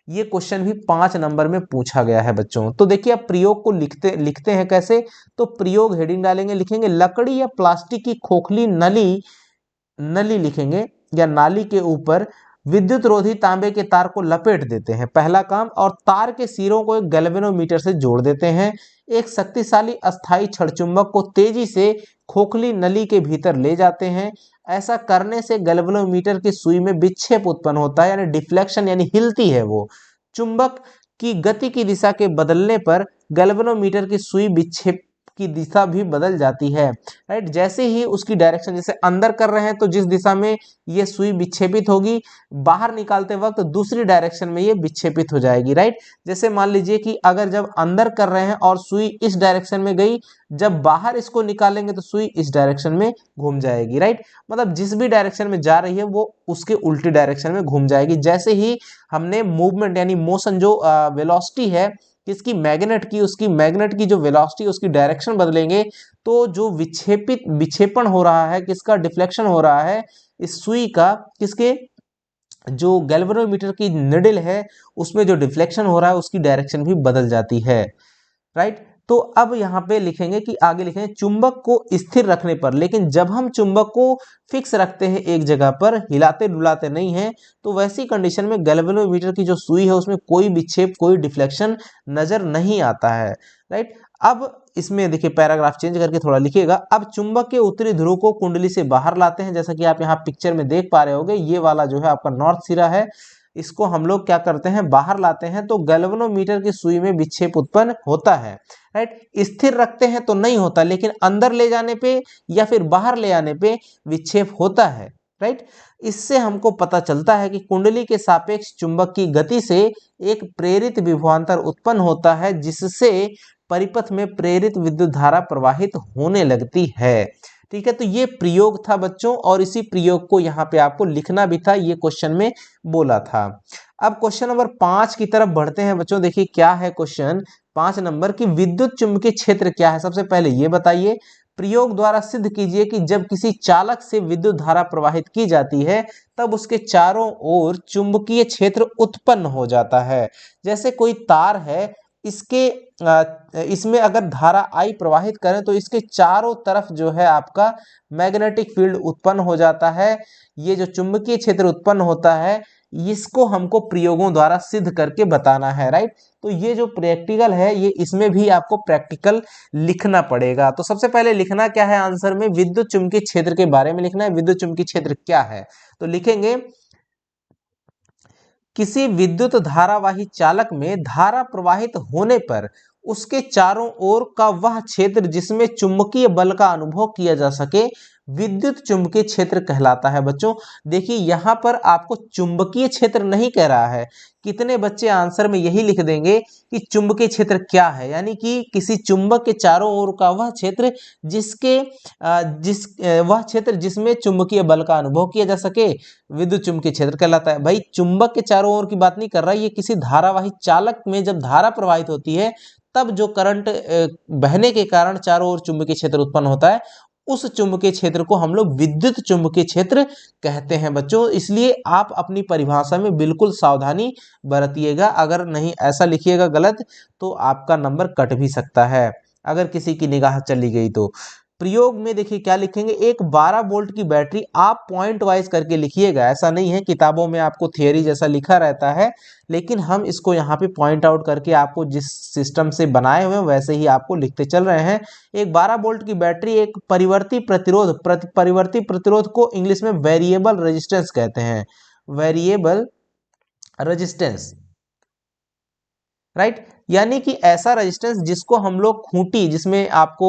ये क्वेश्चन भी 5 नंबर में पूछा गया है बच्चों। तो देखिए आप प्रयोग को लिखते हैं कैसे, तो प्रयोग हेडिंग डालेंगे, लिखेंगे लकड़ी या प्लास्टिक की खोखली नली लिखेंगे, या नाली के ऊपर विद्युत रोधी तांबे के तार को लपेट देते हैं, पहला काम। और तार के सिरों को एक गैल्वेनोमीटर से जोड़ देते हैं। एक शक्तिशाली अस्थायी छड़चुंबक को तेजी से खोखली नली के भीतर ले जाते हैं। ऐसा करने से गैल्वेनोमीटर की सुई में विक्षेप उत्पन्न होता है, यानी डिफ्लेक्शन, यानी हिलती है वो। चुंबक की गति की दिशा के बदलने पर गैल्वेनोमीटर की सुई विक्षेप की दिशा भी बदल जाती है। राइट, जैसे ही उसकी डायरेक्शन, जैसे अंदर कर रहे हैं तो जिस दिशा में ये सुई विक्षेपित होगी, बाहर निकालते वक्त दूसरी डायरेक्शन में ये विक्षेपित हो जाएगी। राइट, जैसे मान लीजिए कि अगर जब अंदर कर रहे हैं और सुई इस डायरेक्शन में गई, जब बाहर इसको निकालेंगे तो सुई इस डायरेक्शन में घूम जाएगी। राइट, मतलब जिस भी डायरेक्शन में जा रही है वो उसके उल्टी डायरेक्शन में घूम जाएगी। जैसे ही हमने मूवमेंट यानी मोशन, जो वेलोसिटी है किसकी, मैग्नेट की, उसकी मैग्नेट की जो वेलोसिटी, उसकी डायरेक्शन बदलेंगे, तो जो विक्षेपण हो रहा है, किसका डिफ्लेक्शन हो रहा है, इस सुई का, किसके, जो गैल्वेनोमीटर की निडल है उसमें जो डिफ्लेक्शन हो रहा है उसकी डायरेक्शन भी बदल जाती है। राइट, तो अब यहाँ पे लिखेंगे कि आगे लिखेंगे चुंबक को स्थिर रखने पर, लेकिन जब हम चुंबक को फिक्स रखते हैं एक जगह पर, हिलाते डुलाते नहीं हैं, तो वैसी कंडीशन में गैल्वेनोमीटर की जो सुई है उसमें कोई विक्षेप, कोई डिफ्लेक्शन नजर नहीं आता है। राइट, अब इसमें देखिए पैराग्राफ चेंज करके थोड़ा लिखिएगा। अब चुंबक के उत्तरी ध्रुव को कुंडली से बाहर लाते हैं, जैसा कि आप यहाँ पिक्चर में देख पा रहे होंगे, ये वाला जो है आपका नॉर्थ सिरा है, इसको हम लोग क्या करते हैं, बाहर लाते हैं, तो गैल्वेनोमीटर की सुई में विक्षेप उत्पन्न होता है। राइट, स्थिर रखते हैं तो नहीं होता, लेकिन अंदर ले जाने पे या फिर बाहर ले आने पे विक्षेप होता है। राइट, इससे हमको पता चलता है कि कुंडली के सापेक्ष चुंबक की गति से एक प्रेरित विभवांतर उत्पन्न होता है, जिससे परिपथ में प्रेरित विद्युत धारा प्रवाहित होने लगती है। ठीक है, तो ये प्रयोग था बच्चों, और इसी प्रयोग को यहाँ पे आपको लिखना भी था, ये क्वेश्चन में बोला था। अब क्वेश्चन नंबर 5 की तरफ बढ़ते हैं बच्चों। देखिए क्या है क्वेश्चन 5 नंबर की, विद्युत चुम्बकीय क्षेत्र क्या है। सबसे पहले ये बताइए, प्रयोग द्वारा सिद्ध कीजिए कि जब किसी चालक से विद्युत धारा प्रवाहित की जाती है तब उसके चारों ओर चुंबकीय क्षेत्र उत्पन्न हो जाता है। जैसे कोई तार है, इसके इसमें अगर धारा आई प्रवाहित करें तो इसके चारों तरफ जो है आपका मैग्नेटिक फील्ड उत्पन्न हो जाता है। ये जो चुंबकीय क्षेत्र उत्पन्न होता है इसको हमको प्रयोगों द्वारा सिद्ध करके बताना है, राइट। तो ये जो प्रैक्टिकल है ये इसमें भी आपको प्रैक्टिकल लिखना पड़ेगा। तो सबसे पहले लिखना क्या है, आंसर में विद्युत चुंबकीय क्षेत्र के बारे में लिखना है। विद्युत चुंबकीय क्षेत्र क्या है, तो लिखेंगे किसी विद्युत धारावाही चालक में धारा प्रवाहित होने पर उसके चारों ओर का वह क्षेत्र जिसमें चुंबकीय बल का अनुभव किया जा सके विद्युत चुंबकीय क्षेत्र कहलाता है। बच्चों देखिए यहाँ पर आपको चुंबकीय क्षेत्र नहीं कह रहा है। कितने बच्चे आंसर में यही लिख देंगे कि चुंबकीय क्षेत्र क्या है, यानी कि किसी चुंबक के चारों ओर का वह क्षेत्र वह क्षेत्र जिसमें चुंबकीय बल का अनुभव किया जा सके विद्युत चुंबकीय क्षेत्र कहलाता है। भाई चुंबक के चारों ओर की बात नहीं कर रहा, ये किसी धारावाही चालक में जब धारा प्रवाहित होती है तब जो करंट बहने के कारण चारों ओर चुंबकीय क्षेत्र उत्पन्न होता है, उस चुंबकीय क्षेत्र को हम लोग विद्युत चुंबकीय क्षेत्र कहते हैं बच्चों। इसलिए आप अपनी परिभाषा में बिल्कुल सावधानी बरतिएगा, अगर नहीं ऐसा लिखिएगा गलत तो आपका नंबर कट भी सकता है अगर किसी की निगाह चली गई तो। प्रयोग में देखिए क्या लिखेंगे, एक 12 वोल्ट की बैटरी, आप पॉइंट वाइज करके लिखिएगा, ऐसा नहीं है किताबों में आपको थियरी जैसा लिखा रहता है, लेकिन हम इसको यहाँ पे पॉइंट आउट करके आपको जिस सिस्टम से बनाए हुए हैं वैसे ही आपको लिखते चल रहे हैं। एक 12 वोल्ट की बैटरी एक परिवर्ती प्रतिरोध, परिवर्ती प्रतिरोध को इंग्लिश में वेरिएबल रेजिस्टेंस कहते हैं, वेरिएबल रेजिस्टेंस, राइट। यानी कि ऐसा रेजिस्टेंस जिसको हम लोग खूंटी, जिसमें आपको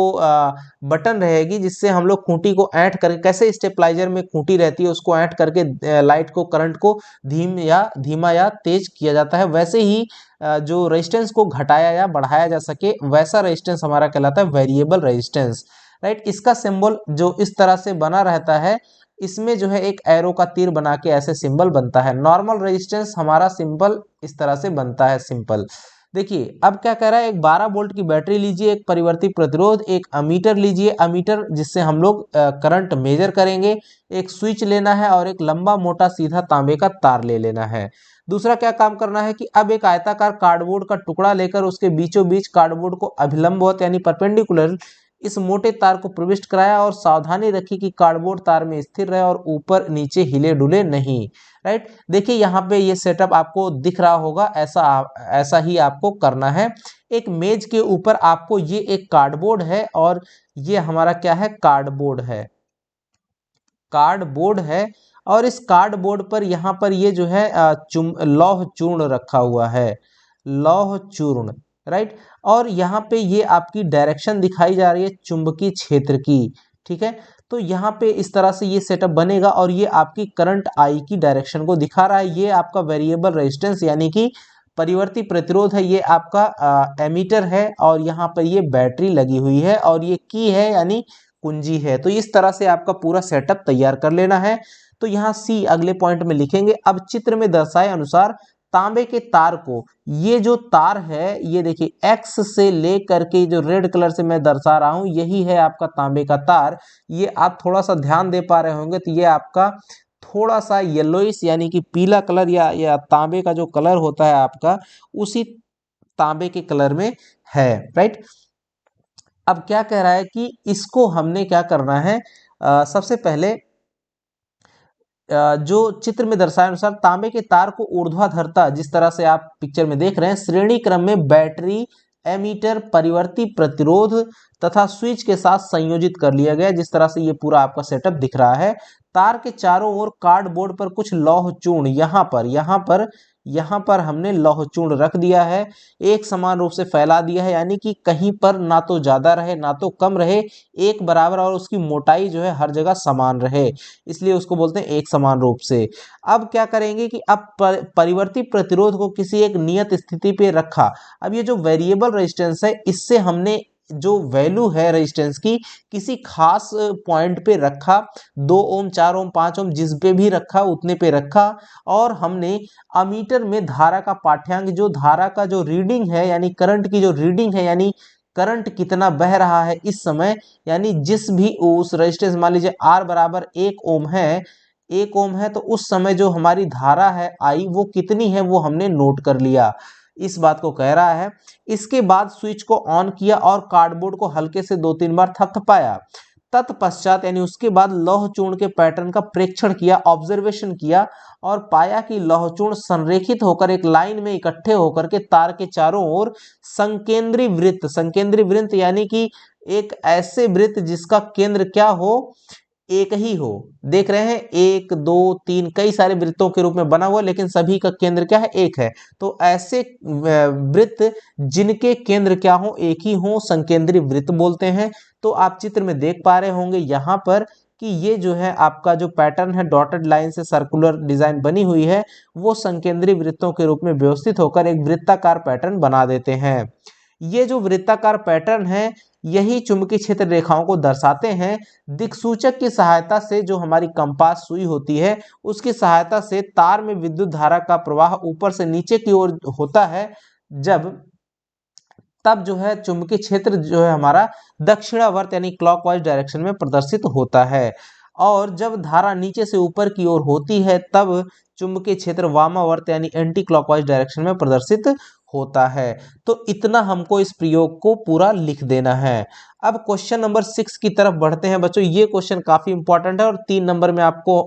बटन रहेगी जिससे हम लोग खूंटी को ऐंठ करके, कैसे स्टेपलाइजर में खूंटी रहती है उसको ऐंठ करके लाइट को, करंट को धीमा या तेज किया जाता है, वैसे ही जो रेजिस्टेंस को घटाया या बढ़ाया जा सके वैसा रेजिस्टेंस हमारा कहलाता है वेरिएबल रेजिस्टेंस, राइट। इसका सिंबल जो इस तरह से बना रहता है, इसमें जो है एक एरो का तीर बना के ऐसे सिंबल बनता है। नॉर्मल रेजिस्टेंस हमारा सिंबल इस तरह से बनता है, सिंपल। देखिए अब क्या कह रहा है, एक 12 वोल्ट की बैटरी लीजिए, एक परिवर्ती प्रतिरोध, एक अमीटर लीजिए, अमीटर जिससे हम लोग करंट मेजर करेंगे, एक स्विच लेना है और एक लंबा मोटा सीधा तांबे का तार ले लेना है। दूसरा क्या काम करना है कि अब एक आयताकार कार्डबोर्ड का टुकड़ा लेकर उसके बीचों बीच कार्डबोर्ड को अभिलंबवत यानी परपेंडिकुलर इस मोटे तार को प्रविष्ट कराया और सावधानी रखी कि कार्डबोर्ड तार में स्थिर रहे और ऊपर नीचे हिले डुले नहीं, राइट। देखिए यहाँ पे ये सेटअप आपको दिख रहा होगा, ऐसा ही आपको करना है। एक मेज के ऊपर आपको ये एक कार्डबोर्ड है और ये हमारा क्या है, कार्डबोर्ड है, कार्डबोर्ड है। और इस कार्डबोर्ड पर यहाँ पर ये जो है लौह चूर्ण रखा हुआ है, लौह चूर्ण, राइट। और यहाँ पे ये आपकी डायरेक्शन दिखाई जा रही है चुंबकीय क्षेत्र की, ठीक है। तो यहाँ पे इस तरह से ये सेटअप बनेगा और ये आपकी करंट आई की डायरेक्शन को दिखा रहा है। ये आपका वेरिएबल रेजिस्टेंस यानी कि परिवर्ती प्रतिरोध है, ये आपका एमीटर है और यहाँ पर ये बैटरी लगी हुई है और ये की है यानी कुंजी है। तो इस तरह से आपका पूरा सेटअप तैयार कर लेना है। तो यहाँ सी अगले पॉइंट में लिखेंगे, अब चित्र में दर्शाए अनुसार तांबे के तार को, ये जो तार है ये देखिए एक्स से लेकर के जो रेड कलर से मैं दर्शा रहा हूं यही है आपका तांबे का तार। ये आप थोड़ा सा ध्यान दे पा रहे होंगे तो ये आपका थोड़ा सा येलोइश यानी कि पीला कलर या तांबे का जो कलर होता है आपका उसी तांबे के कलर में है, राइट। अब क्या कह रहा है कि इसको हमने क्या करना है, सबसे पहले जो चित्र में दर्शाए अनुसार तांबे के तार को ऊर्ध्वाधरता, जिस तरह से आप पिक्चर में देख रहे हैं, श्रेणी क्रम में बैटरी, एमीटर, परिवर्ती प्रतिरोध तथा स्विच के साथ संयोजित कर लिया गया। जिस तरह से ये पूरा आपका सेटअप दिख रहा है। तार के चारों ओर कार्डबोर्ड पर कुछ लौह चूर्ण यहाँ पर हमने लौह चूर्ण रख दिया है, एक समान रूप से फैला दिया है, यानी कि कहीं पर ना तो ज्यादा रहे ना तो कम रहे, एक बराबर, और उसकी मोटाई जो है हर जगह समान रहे, इसलिए उसको बोलते हैं एक समान रूप से। अब क्या करेंगे कि अब परिवर्ती प्रतिरोध को किसी एक नियत स्थिति पे रखा। अब ये जो वेरिएबल रेजिस्टेंस है इससे हमने जो वैल्यू है रेजिस्टेंस की किसी खास पॉइंट पे रखा, 2 ओम 4 ओम 5 ओम जिस पे भी रखा उतने पे रखा, और हमने अमीटर में धारा का पाठ्यांक, जो धारा का जो रीडिंग है यानी करंट की जो रीडिंग है, यानी करंट कितना बह रहा है इस समय, यानी जिस भी उस रेजिस्टेंस, मान लीजिए R बराबर 1 ओम है, 1 ओम है, तो उस समय जो हमारी धारा है I वो कितनी है वो हमने नोट कर लिया, इस बात को कह रहा है। इसके बाद स्विच को ऑन किया और कार्डबोर्ड को हल्के से 2-3 बार थपथपाया। तत्पश्चात यानी उसके बाद लौह चूर्ण के पैटर्न का प्रेक्षण किया, ऑब्जर्वेशन किया, और पाया कि लौह चूर्ण संरेखित होकर एक लाइन में इकट्ठे होकर के तार के चारों ओर संकेंद्री वृत्त, संकेंद्री वृत्त यानी कि एक ऐसे वृत्त जिसका केंद्र क्या हो, एक ही हो, देख रहे हैं 1 2 3 कई सारे वृत्तों के रूप में बना हुआ, लेकिन सभी का केंद्र क्या है, एक है। तो ऐसे वृत्त जिनके केंद्र क्या हो, एक ही हो, संकेंद्री वृत्त बोलते हैं। तो आप चित्र में देख पा रहे होंगे यहाँ पर कि ये जो है आपका जो पैटर्न है, डॉटेड लाइन से सर्कुलर डिजाइन बनी हुई है, वो संकेंद्री वृत्तों के रूप में व्यवस्थित होकर एक वृत्ताकार पैटर्न बना देते हैं। ये जो वृत्ताकार पैटर्न है यही चुंबकीय क्षेत्र रेखाओं को दर्शाते हैं। दिक्सूचक की सहायता से, जो हमारी कंपास सुई होती है उसकी सहायता से तार में विद्युत धारा का प्रवाह ऊपर से नीचे की ओर होता है, तब जो है चुंबकीय क्षेत्र जो है हमारा दक्षिणावर्त यानी क्लॉकवाइज डायरेक्शन में प्रदर्शित होता है, और जब धारा नीचे से ऊपर की ओर होती है तब चुंबकीय क्षेत्र वामावर्त यानी एंटी क्लॉकवाइज डायरेक्शन में प्रदर्शित होता है। तो इतना हमको इस प्रयोग को पूरा लिख देना है। अब क्वेश्चन नंबर 6 की तरफ बढ़ते हैं बच्चों। ये क्वेश्चन काफी इंपॉर्टेंट है और 3 नंबर में आपको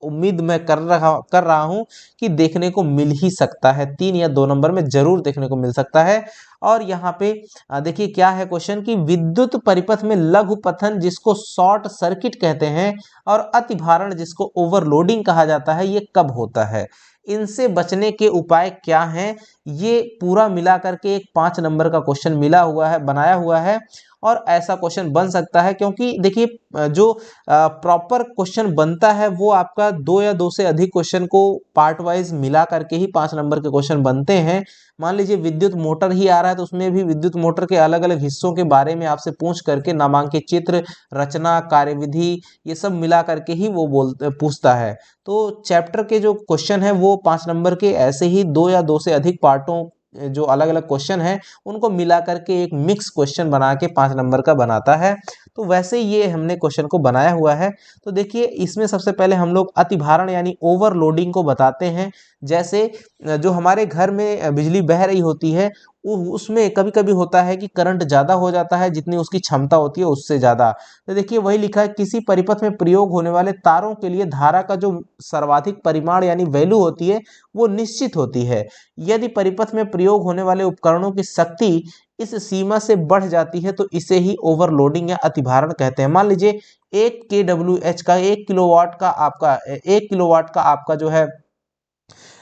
उम्मीद मैं कर रहा हूं कि देखने को मिल ही सकता है, 3 या 2 नंबर में जरूर देखने को मिल सकता है। और यहाँ पे देखिए क्या है क्वेश्चन कि विद्युत परिपथ में लघु पतन जिसको शॉर्ट सर्किट कहते हैं और अतिभारण जिसको ओवरलोडिंग कहा जाता है, ये कब होता है, इनसे बचने के उपाय क्या हैं, ये पूरा मिला करके एक 5 नंबर का क्वेश्चन मिला हुआ है, बनाया हुआ है। और ऐसा क्वेश्चन बन सकता है क्योंकि देखिए जो प्रॉपर क्वेश्चन बनता है वो आपका 2 या 2 से अधिक क्वेश्चन को पार्ट वाइज मिला करके ही 5 नंबर के क्वेश्चन बनते हैं। मान लीजिए विद्युत मोटर ही आ रहा है तो उसमें भी विद्युत मोटर के अलग अलग हिस्सों के बारे में आपसे पूछ करके नामांकित चित्र, रचना, कार्यविधि, ये सब मिला करके ही वो पूछता है। तो चैप्टर के जो क्वेश्चन है वो 5 नंबर के ऐसे ही 2 या 2 से अधिक पार्टों जो अलग अलग क्वेश्चन है उनको मिला करके एक मिक्स क्वेश्चन बना के 5 नंबर का बनाता है। तो वैसे ये हमने क्वेश्चन को बनाया हुआ है। तो देखिए इसमें सबसे पहले हम लोग अतिभारण यानी ओवरलोडिंग को बताते हैं। जैसे जो हमारे घर में बिजली बह रही होती है उसमें कभी कभी होता है कि करंट ज़्यादा हो जाता है, जितनी उसकी क्षमता होती है उससे ज़्यादा। तो देखिए वही लिखा है, किसी परिपथ में प्रयोग होने वाले तारों के लिए धारा का जो सर्वाधिक परिमाण यानी वैल्यू होती है वो निश्चित होती है। यदि परिपथ में प्रयोग होने वाले उपकरणों की शक्ति इस सीमा से बढ़ जाती है तो इसे ही ओवरलोडिंग या अतिभारण कहते हैं। मान लीजिए 1 kWh का 1 किलोवाट का आपका जो है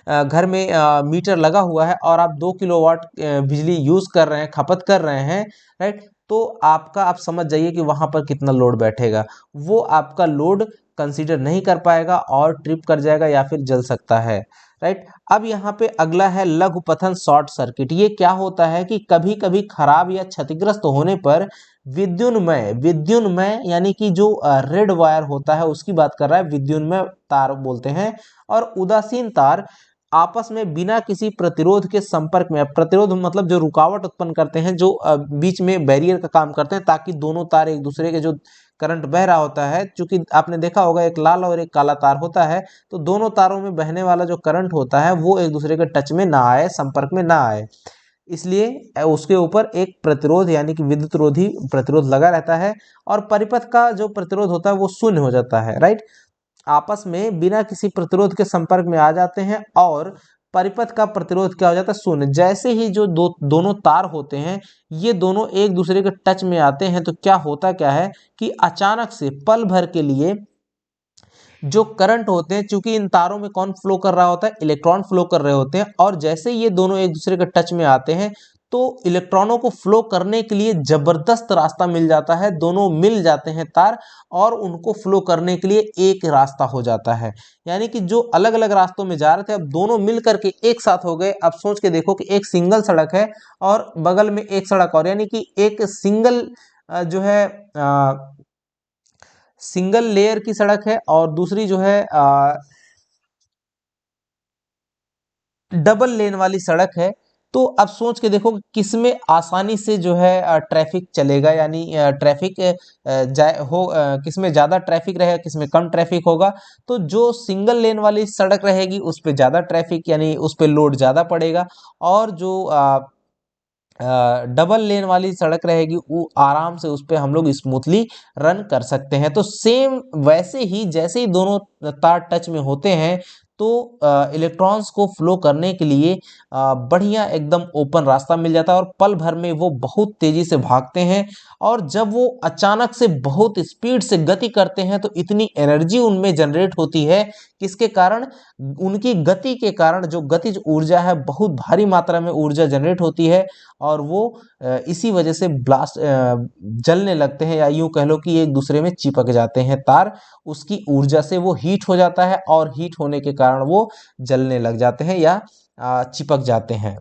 घर में मीटर लगा हुआ है और आप 2 किलोवाट बिजली यूज कर रहे हैं, खपत कर रहे हैं, राइट। तो आपका आप समझ जाइए कि वहां पर कितना लोड बैठेगा, वो आपका लोड कंसीडर नहीं कर पाएगा और ट्रिप कर जाएगा या फिर जल सकता है, राइट। अब यहाँ पे अगला है लघु पतन शॉर्ट सर्किट। ये क्या होता है कि कभी कभी खराब या क्षतिग्रस्त होने पर विद्युन्मय यानी कि जो रेड वायर होता है उसकी बात कर रहा है, विद्युन्मय तार बोलते हैं, और उदासीन तार आपस में बिना किसी प्रतिरोध के संपर्क में, प्रतिरोध मतलब जो रुकावट उत्पन्न करते हैं, जो बीच में बैरियर का काम करते हैं ताकि दोनों तार एक दूसरे के जो करंट बह रहा होता है, क्योंकि आपने देखा होगा एक लाल और एक काला तार होता है, तो दोनों तारों में बहने वाला जो करंट होता है वो एक दूसरे के टच में ना आए, संपर्क में ना आए, इसलिए उसके ऊपर एक प्रतिरोध यानी कि विद्युत रोधी प्रतिरोध लगा रहता है और परिपथ का जो प्रतिरोध होता है वो शून्य हो जाता है, राइट। आपस में बिना किसी प्रतिरोध के संपर्क में आ जाते हैं और परिपथ का प्रतिरोध क्या हो जाता है, शून्य। जैसे ही जो दोनों तार होते हैं ये दोनों एक दूसरे के टच में आते हैं तो क्या होता क्या है कि अचानक से पल भर के लिए जो करंट होते हैं, चूंकि इन तारों में कौन फ्लो कर रहा होता है, इलेक्ट्रॉन फ्लो कर रहे होते हैं, और जैसे ये दोनों एक दूसरे के टच में आते हैं तो इलेक्ट्रॉनों को फ्लो करने के लिए जबरदस्त रास्ता मिल जाता है, दोनों मिल जाते हैं तार और उनको फ्लो करने के लिए एक रास्ता हो जाता है। यानी कि जो अलग अलग रास्तों में जा रहे थे अब दोनों मिल करके एक साथ हो गए। अब सोच के देखो कि एक सिंगल सड़क है और बगल में एक सड़क और, यानी कि एक सिंगल जो है सिंगल लेयर की सड़क है और दूसरी जो है डबल लेन वाली सड़क है। तो अब सोच के देखो कि किसमें आसानी से जो है ट्रैफिक चलेगा, यानी ट्रैफिक किसमें ज़्यादा ट्रैफिक रहेगा, किसमें कम ट्रैफिक होगा। तो जो सिंगल लेन वाली सड़क रहेगी उस पर ज़्यादा ट्रैफिक, यानी उस पर लोड ज़्यादा पड़ेगा, और जो डबल लेन वाली सड़क रहेगी वो आराम से उस पर हम लोग स्मूथली रन कर सकते हैं। तो सेम वैसे ही जैसे ही दोनों तार टच में होते हैं तो इलेक्ट्रॉन्स को फ्लो करने के लिए बढ़िया एकदम ओपन रास्ता मिल जाता है और पल भर में वो बहुत तेजी से भागते हैं। और जब वो अचानक से बहुत स्पीड से गति करते हैं तो इतनी एनर्जी उनमें जनरेट होती है, किसके कारण, उनकी गति के कारण जो गतिज ऊर्जा है बहुत भारी मात्रा में ऊर्जा जनरेट होती है और वो इसी वजह से ब्लास्ट जलने लगते हैं, या यूं कह लो कि एक दूसरे में चिपक जाते हैं तार। उसकी ऊर्जा से वो हीट हो जाता है और हीट होने के कारण वो जलने लग जाते हैं या चिपक जाते हैं।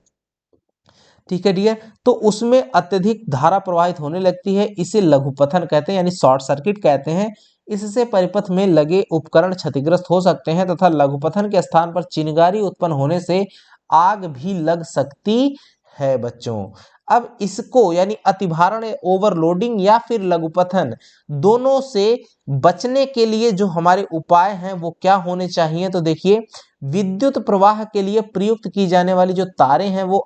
ठीक है डियर, तो उसमें अत्यधिक धारा प्रवाहित होने लगती है, इसे लघुपथन कहते हैं यानी शॉर्ट सर्किट कहते हैं। इससे परिपथ में लगे उपकरण क्षतिग्रस्त हो सकते हैं तथा लघुपथन के स्थान पर चिंगारी उत्पन्न होने से आग भी लग सकती है बच्चों। अब इसको यानी अतिभारण ओवरलोडिंग या फिर लघुपथन दोनों से बचने के लिए जो हमारे उपाय हैं वो क्या होने चाहिए, तो देखिए विद्युत प्रवाह के लिए प्रयुक्त की जाने वाली जो तारें हैं वो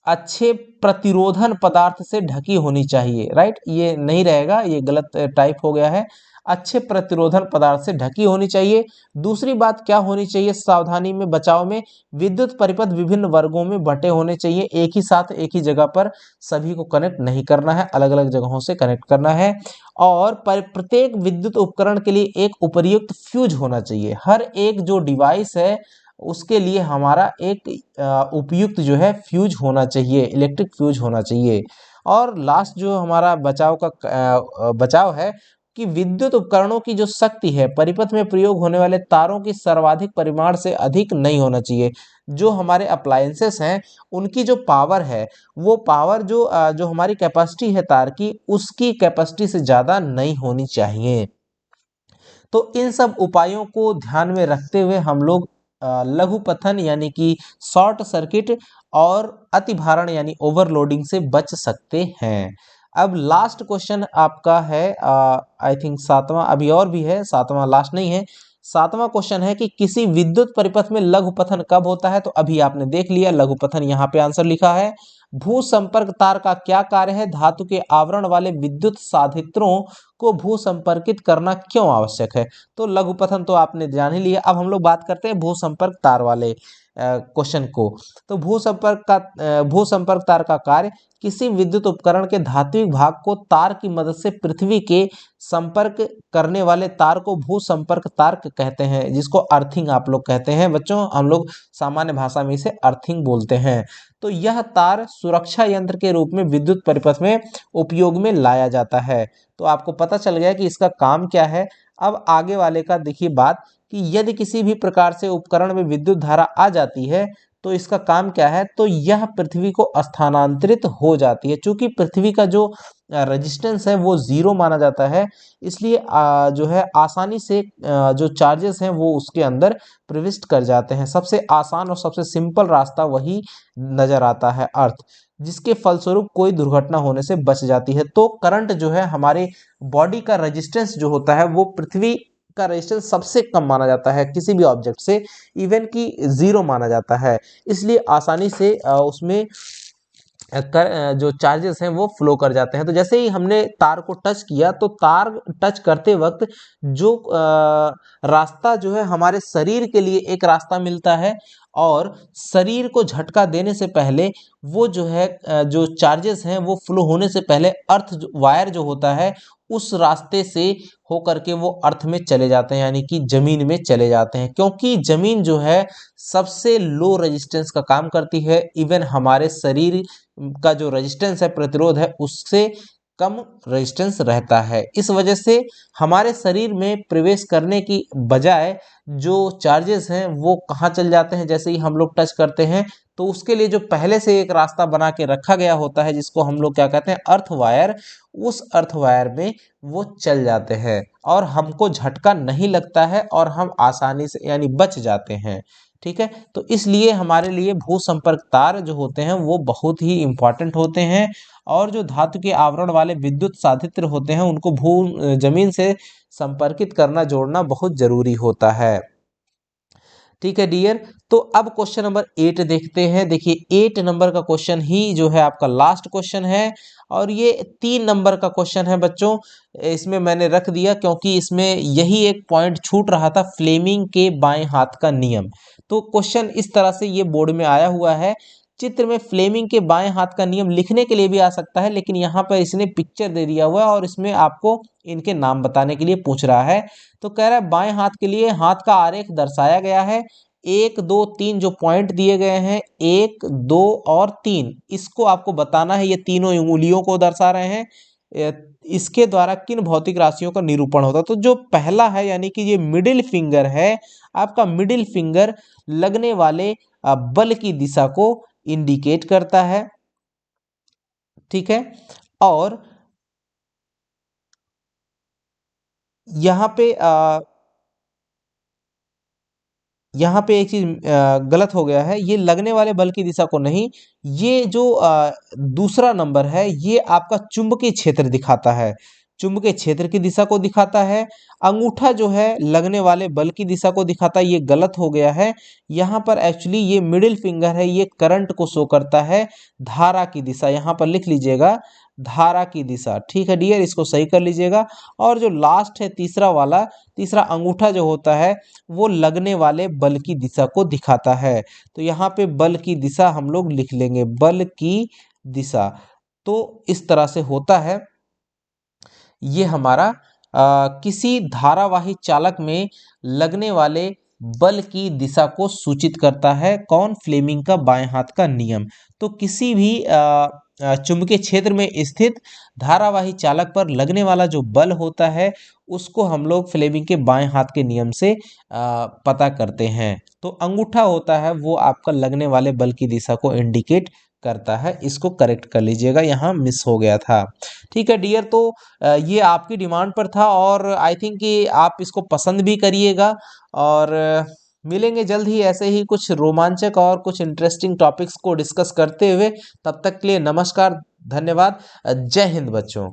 अच्छे प्रतिरोधन पदार्थ से ढकी होनी चाहिए। राइट, ये नहीं रहेगा, ये गलत टाइप हो गया है, अच्छे प्रतिरोधन पदार्थ से ढकी होनी चाहिए। दूसरी बात क्या होनी चाहिए सावधानी में बचाव में, विद्युत परिपथ विभिन्न वर्गों में बंटे होने चाहिए, एक ही साथ एक ही जगह पर सभी को कनेक्ट नहीं करना है, अलग अलग जगहों से कनेक्ट करना है। और प्रत्येक विद्युत उपकरण के लिए एक उपर्युक्त फ्यूज होना चाहिए। हर एक जो डिवाइस है उसके लिए हमारा एक उपयुक्त जो है फ्यूज होना चाहिए, इलेक्ट्रिक फ्यूज होना चाहिए। और लास्ट जो हमारा बचाव है कि विद्युत उपकरणों की जो शक्ति है परिपथ में प्रयोग होने वाले तारों की सर्वाधिक परिमाण से अधिक नहीं होना चाहिए। जो हमारे अप्लायंसेस हैं उनकी जो पावर है वो पावर जो हमारी कैपेसिटी है तार की, उसकी कैपेसिटी से ज़्यादा नहीं होनी चाहिए। तो इन सब उपायों को ध्यान में रखते हुए हम लोग लघुपथन यानी कि शॉर्ट सर्किट और अतिभारण यानी ओवरलोडिंग से बच सकते हैं। अब लास्ट क्वेश्चन आपका है आई थिंक सातवां, अभी और भी है, सातवां लास्ट नहीं है। सातवां क्वेश्चन है कि किसी विद्युत परिपथ में लघुपथन कब होता है, तो अभी आपने देख लिया लघुपथन, यहाँ पे आंसर लिखा है। भू संपर्क तार का क्या कार्य है, धातु के आवरण वाले विद्युत साधित्रों को भू संपर्कित करना क्यों आवश्यक है। तो लघुपथन तो आपने जान ही लिया। अब हम लोग बात करते हैं भू संपर्क तार वाले क्वेश्चन को। तो भू संपर्क तार का कार्य किसी विद्युत उपकरण के धात्विक भाग को तार की मदद से पृथ्वी के संपर्क करने वाले तार को भू संपर्क तार कहते हैं, जिसको अर्थिंग आप लोग कहते हैं बच्चों, हम लोग सामान्य भाषा में इसे अर्थिंग बोलते हैं। तो यह तार सुरक्षा यंत्र के रूप में विद्युत परिपथ में उपयोग में लाया जाता है। तो आपको पता चल गया कि इसका काम क्या है। अब आगे वाले का देखिए बात कि यदि किसी भी प्रकार से उपकरण में विद्युत धारा आ जाती है तो इसका काम क्या है, तो यह पृथ्वी को स्थानांतरित हो जाती है। चूंकि पृथ्वी का जो रेजिस्टेंस है वो जीरो माना जाता है, इसलिए जो है आसानी से जो चार्जेस हैं वो उसके अंदर प्रविष्ट कर जाते हैं। सबसे आसान और सबसे सिंपल रास्ता वही नजर आता है अर्थ, जिसके फलस्वरूप कोई दुर्घटना होने से बच जाती है। तो करंट जो है हमारे बॉडी का रेजिस्टेंस जो होता है वो पृथ्वी का रेजिस्टेंस सबसे कम माना जाता है किसी भी ऑब्जेक्ट से, इवन कि जीरो माना जाता है। इसलिए आसानी से उसमें जो चार्जेस हैं वो फ्लो कर जाते हैं। तो जैसे ही हमने तार को टच किया तो तार टच करते वक्त जो रास्ता जो है हमारे शरीर के लिए एक रास्ता मिलता है, और शरीर को झटका देने से पहले वो जो है जो चार्जेस हैं वो फ्लो होने से पहले अर्थ वायर जो होता है उस रास्ते से होकर के वो अर्थ में चले जाते हैं, यानी कि जमीन में चले जाते हैं, क्योंकि जमीन जो है सबसे लो रेजिस्टेंस का काम करती है। इवन हमारे शरीर का जो रेजिस्टेंस है, प्रतिरोध है, उससे कम रेजिस्टेंस रहता है। इस वजह से हमारे शरीर में प्रवेश करने की बजाय जो चार्जेस हैं वो कहाँ चल जाते हैं, जैसे ही हम लोग टच करते हैं तो उसके लिए जो पहले से एक रास्ता बना के रखा गया होता है, जिसको हम लोग क्या कहते हैं, अर्थ वायर, उस अर्थ वायर में वो चल जाते हैं और हमको झटका नहीं लगता है और हम आसानी से यानी बच जाते हैं। ठीक है, तो इसलिए हमारे लिए भू संपर्क तार जो होते हैं वो बहुत ही इंपॉर्टेंट होते हैं, और जो धातु के आवरण वाले विद्युत साधित्र होते हैं उनको जमीन से संपर्कित करना, जोड़ना बहुत जरूरी होता है। ठीक है डियर, तो अब क्वेश्चन नंबर 8 देखते हैं। देखिए 8 नंबर का क्वेश्चन ही जो है आपका लास्ट क्वेश्चन है, और ये 3 नंबर का क्वेश्चन है बच्चों। इसमें मैंने रख दिया क्योंकि इसमें यही एक पॉइंट छूट रहा था, फ्लेमिंग के बाएं हाथ का नियम। तो क्वेश्चन इस तरह से ये बोर्ड में आया हुआ है। चित्र में फ्लेमिंग के बाएं हाथ का नियम लिखने के लिए भी आ सकता है, लेकिन यहाँ पर इसने पिक्चर दे दिया हुआ है और इसमें आपको इनके नाम बताने के लिए पूछ रहा है। तो कह रहा है बाएं हाथ के लिए हाथ का आरेख दर्शाया गया है, 1 2 3 जो पॉइंट दिए गए हैं, 1 2 और 3, इसको आपको बताना है। ये तीनों उंगलियों को दर्शा रहे हैं। इसके द्वारा किन भौतिक राशियों का निरूपण होता है? तो जो पहला है यानी कि ये मिडिल फिंगर है, आपका मिडिल फिंगर लगने वाले बल की दिशा को इंडिकेट करता है। ठीक है, और यहाँ पे एक चीज गलत हो गया है, ये लगने वाले बल की दिशा को नहीं, ये जो दूसरा नंबर है ये आपका चुंबकीय क्षेत्र दिखाता है, चुंबकीय क्षेत्र की दिशा को दिखाता है। अंगूठा जो है लगने वाले बल की दिशा को दिखाता है, ये गलत हो गया है। यहाँ पर एक्चुअली ये मिडिल फिंगर है, ये करंट को शो करता है, धारा की दिशा, यहाँ पर लिख लीजिएगा धारा की दिशा। ठीक है डियर, इसको सही कर लीजिएगा। और जो लास्ट है तीसरा वाला, तीसरा अंगूठा जो होता है वो लगने वाले बल की दिशा को दिखाता है। तो यहाँ पे बल की दिशा हम लोग लिख लेंगे, बल की दिशा। तो इस तरह से होता है। ये हमारा किसी धारावाही चालक में लगने वाले बल की दिशा को सूचित करता है। कौन? फ्लेमिंग का बाएं हाथ का नियम। तो किसी भी चुंबकीय क्षेत्र में स्थित धारावाही चालक पर लगने वाला जो बल होता है उसको हम लोग फ्लेमिंग के बाएं हाथ के नियम से पता करते हैं। तो अंगूठा होता है वो आपका लगने वाले बल की दिशा को इंडिकेट करता है। इसको करेक्ट कर लीजिएगा, यहाँ मिस हो गया था। ठीक है डियर, तो ये आपकी डिमांड पर था और आई थिंक कि आप इसको पसंद भी करिएगा। और मिलेंगे जल्द ही ऐसे ही कुछ रोमांचक और कुछ इंटरेस्टिंग टॉपिक्स को डिस्कस करते हुए। तब तक के लिए नमस्कार, धन्यवाद, जय हिंद बच्चों।